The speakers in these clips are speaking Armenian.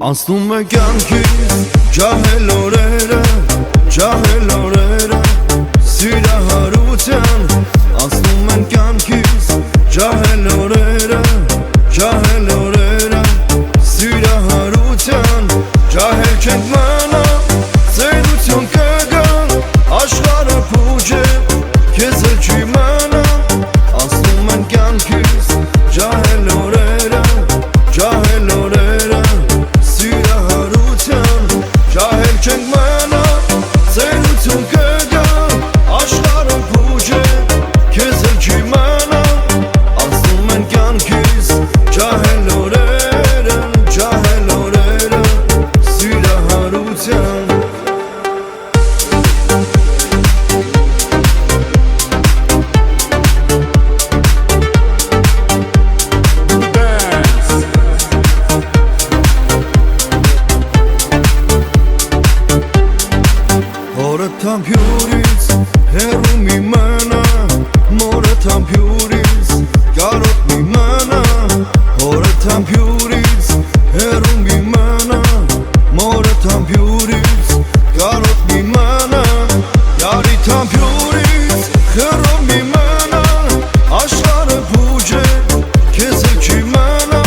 Անցնում է կյանքից ջահել օրերը, սիրահարության Անցնում են կյանքից ջահել օրերը, սիրահարության Ջահել չենք մնա, ծերություն կգա, աշխարհը փուջ է, քեզ էլ չի մնա Անցնում են կյանքից ջահել օրերը, սիրահարության Ջահել չենք մնա, ծերություն կգա, աշխարհը փուջ է, քեզ էլ չի մնա Անցնում են կյանքից ջահել օրերը, սիրահարության Թամփյուրից հեռու մի մնա, մորը թամփյուրից կարոտ մի մնա Հորը թամփյուրից հեռու մի մնա, մորը թամփյուրից կարոտ մի մնա Յարի թամփյուրից հեռու մի մնա, աշխարհը փուջ է, քեզ էլ չի մնա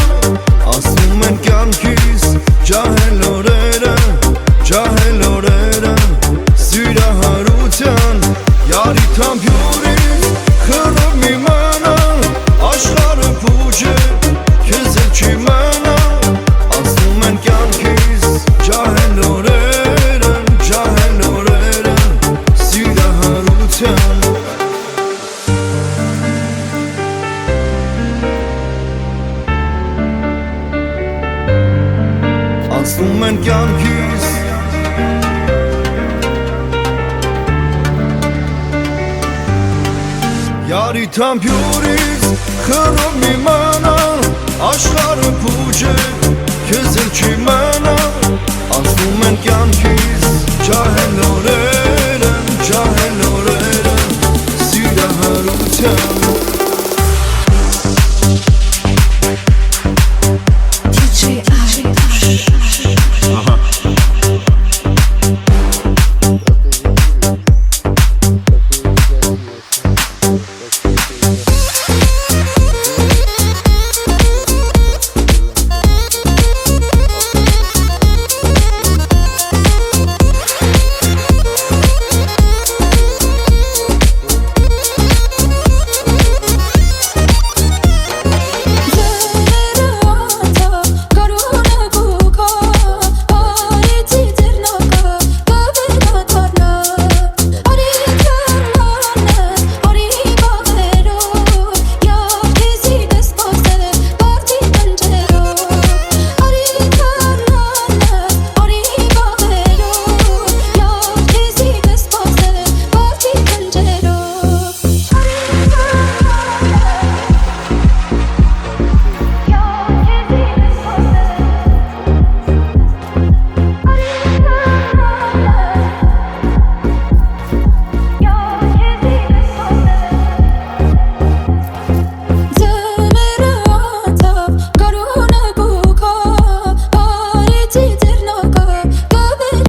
Անցնում են կյանքից ջահել օրերը, Սիրահարության Յարի թամփյուրից խռով մի մնա, աշխարհը փուջ է, քեզ էլ չի մնա Անցնում են կյանքից ջահել օրերը, սիրահարության Անցնում են կյանքից Յարի թամփյուրից